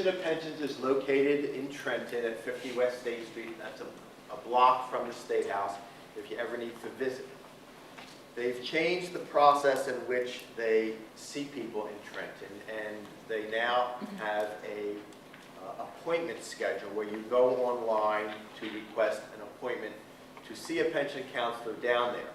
Commission of Pensions is located in Trenton at 50 West State Street. That's a block from the State House if you ever need to visit. They've changed the process in which they see people in Trenton, and they now have a appointment schedule where you go online to request an appointment to see a pension counselor down there.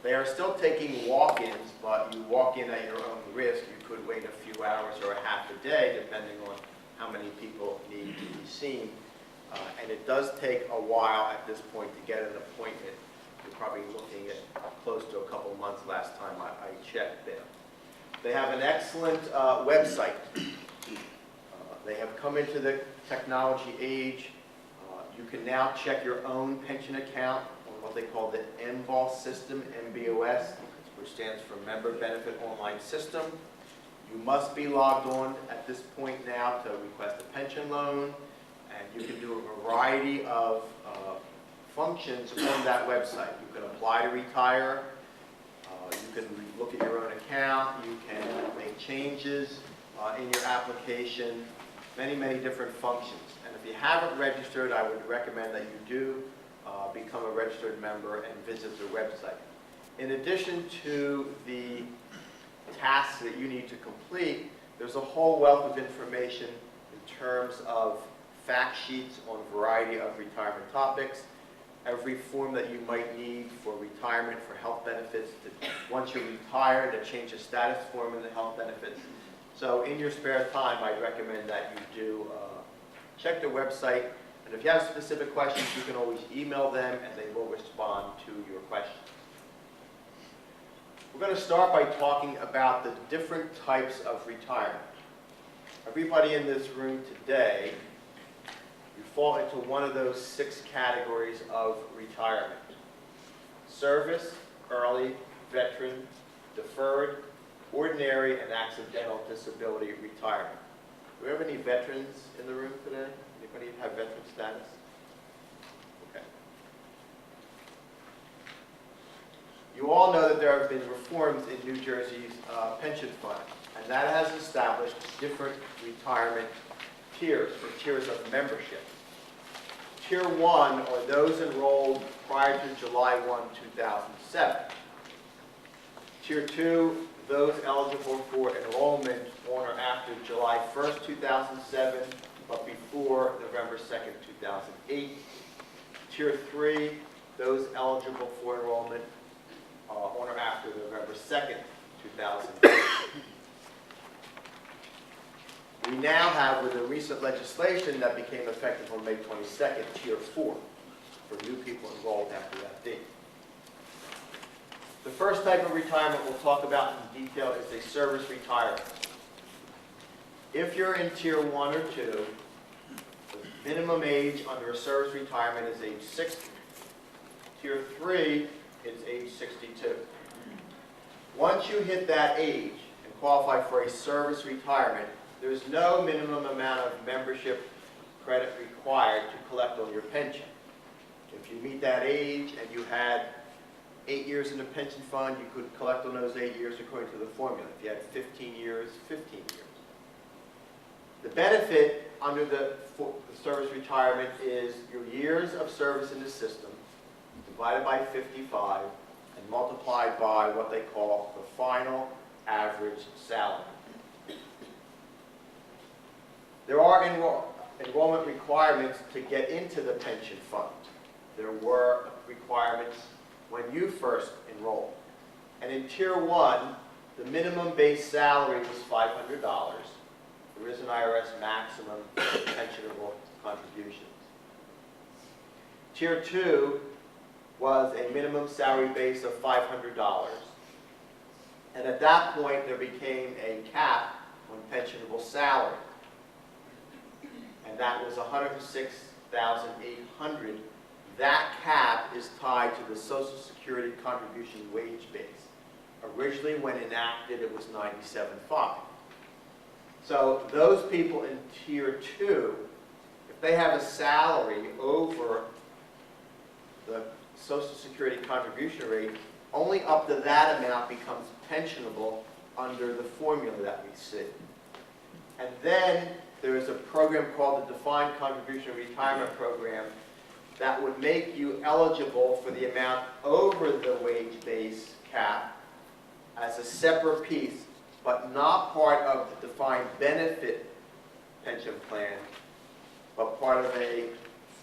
They are still taking walk-ins, but you walk in at your own risk. You could wait a few hours or a half a day, depending on how many people need to be seen. And it does take a while at this point to get an appointment. You're probably looking at close to a couple of months last time I checked there. They have an excellent website. They have come into the technology age. You can now check your own pension account on what they call the MBOS system, MBOS, which stands for Member Benefit Online System. You must be logged on at this point now to request a pension loan, and you can do a variety of functions on that website. You can apply to retire, you can look at your own account, you can make changes in your application, many different functions. And if you haven't registered, I would recommend that you do become a registered member and visit the website. In addition to the tasks that you need to complete, there's a whole wealth of information in terms of fact sheets on a variety of retirement topics, every form that you might need for retirement, for health benefits, once you're retired, to change the status form in the health benefits. So in your spare time, I'd recommend that you do check the website, and if you have specific questions, you can always email them and they will respond to your questions. We're going to start by talking about the different types of retirement. Everybody in this room today, you fall into one of those 6 categories of retirement: service, early, veteran, deferred, ordinary, and accidental disability retirement. Do we have any veterans in the room today? Anybody have veteran status? Okay. You all know that there have been reforms in New Jersey's pension fund, and that has established different retirement tiers, or tiers of membership. Tier 1 are those enrolled prior to July 1, 2007. Tier 2, those eligible for enrollment on or after July 1st, 2007, but before November 2nd, 2008. Tier 3, those eligible for enrollment on or after November 2nd, 2008. We now have, with the recent legislation that became effective on May 22nd, Tier 4, for new people enrolled after that date. The first type of retirement we'll talk about in detail is a service retirement. If you're in Tier 1 or 2, the minimum age under a service retirement is age 60. Tier 3 is age 62. Once you hit that age and qualify for a service retirement, there's no minimum amount of membership credit required to collect on your pension. If you meet that age and you had 8 years in the pension fund, you could collect on those 8 years according to the formula. If you had 15 years, 15 years. The benefit under the service retirement is your years of service in the system divided by 55 and multiplied by what they call the final average salary. There are enrollment requirements to get into the pension fund. There were requirements when you first enrolled. And in Tier 1, the minimum base salary was $500. There is an IRS maximum for pensionable contributions. Tier 2 was a minimum salary base of $500. And at that point, there became a cap on pensionable salary. And that was $106,800. That cap is tied to the Social Security contribution wage base. Originally, when enacted, it was $97,500. So those people in Tier 2, if they have a salary over the Social Security contribution rate, only up to that amount becomes pensionable under the formula that we see. And then there is a program called the Defined Contribution Retirement Program that would make you eligible for the amount over the wage base cap as a separate piece, but not part of the defined benefit pension plan, but part of a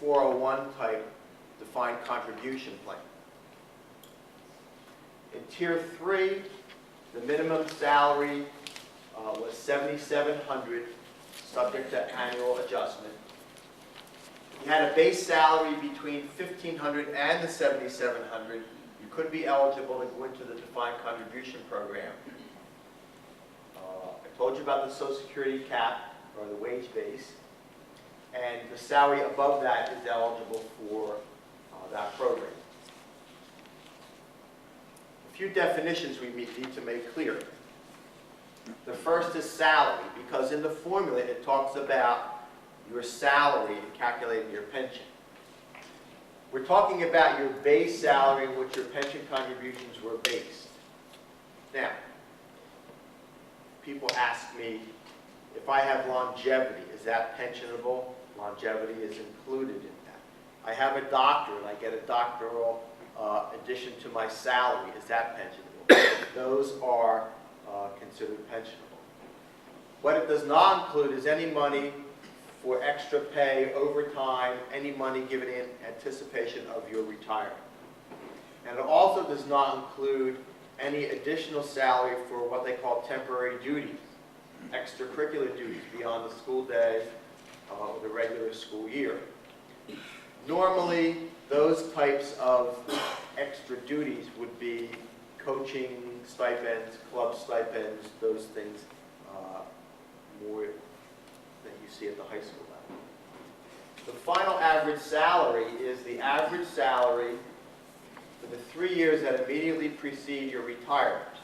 401 type defined contribution plan. In Tier 3, the minimum salary was $7,700, subject to annual adjustment. You had a base salary between $1,500 and the $7,700. You could be eligible to go into the defined contribution program. I told you about the Social Security cap, or the wage base, and the salary above that is eligible for that program. A few definitions we need to make clear. The first is salary, because in the formula it talks about your salary in calculating your pension. We're talking about your base salary in which your pension contributions were based. Now, people ask me, if I have longevity, is that pensionable? Longevity is included in that. I have a doctorate, I get a doctoral addition to my salary, is that pensionable? Those are considered pensionable. What it does not include is any money for extra pay, overtime, any money given in anticipation of your retirement. And it also does not include any additional salary for what they call temporary duties, extracurricular duties beyond the school day or the regular school year. Normally, those types of extra duties would be coaching stipends, club stipends, those things more than you see at the high school level. The final average salary is the average salary for the 3 years that immediately precede your retirement.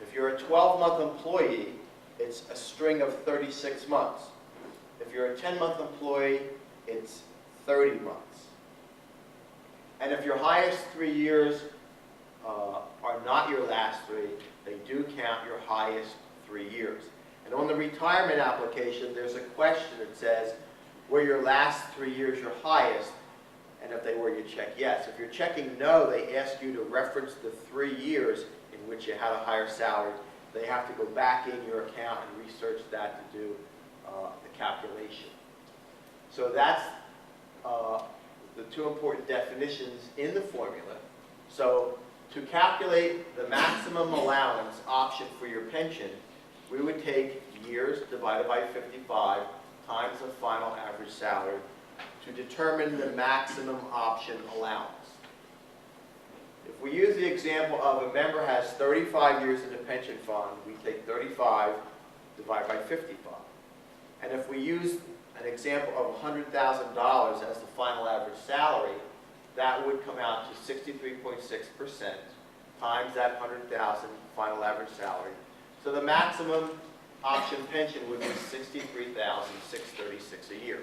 If you're a 12-month employee, it's a string of 36 months. If you're a 10-month employee, it's 30 months. And if your highest 3 years are not your last 3, they do count your highest 3 years. And on the retirement application, there's a question that says, were your last 3 years your highest? And if they were, you check yes. If you're checking no, they ask you to reference the 3 years in which you had a higher salary. They have to go back in your account and research that to do the calculation. So that's the two important definitions in the formula. So to calculate the maximum allowance option for your pension, we would take years divided by 55 times the final average salary to determine the maximum option allowance. If we use the example of a member has 35 years in the pension fund, we take 35 divided by 55. And if we use an example of $100,000 as the final average salary, that would come out to 63.6% times that $100,000 final average salary. So the maximum option pension would be $63,636 a year.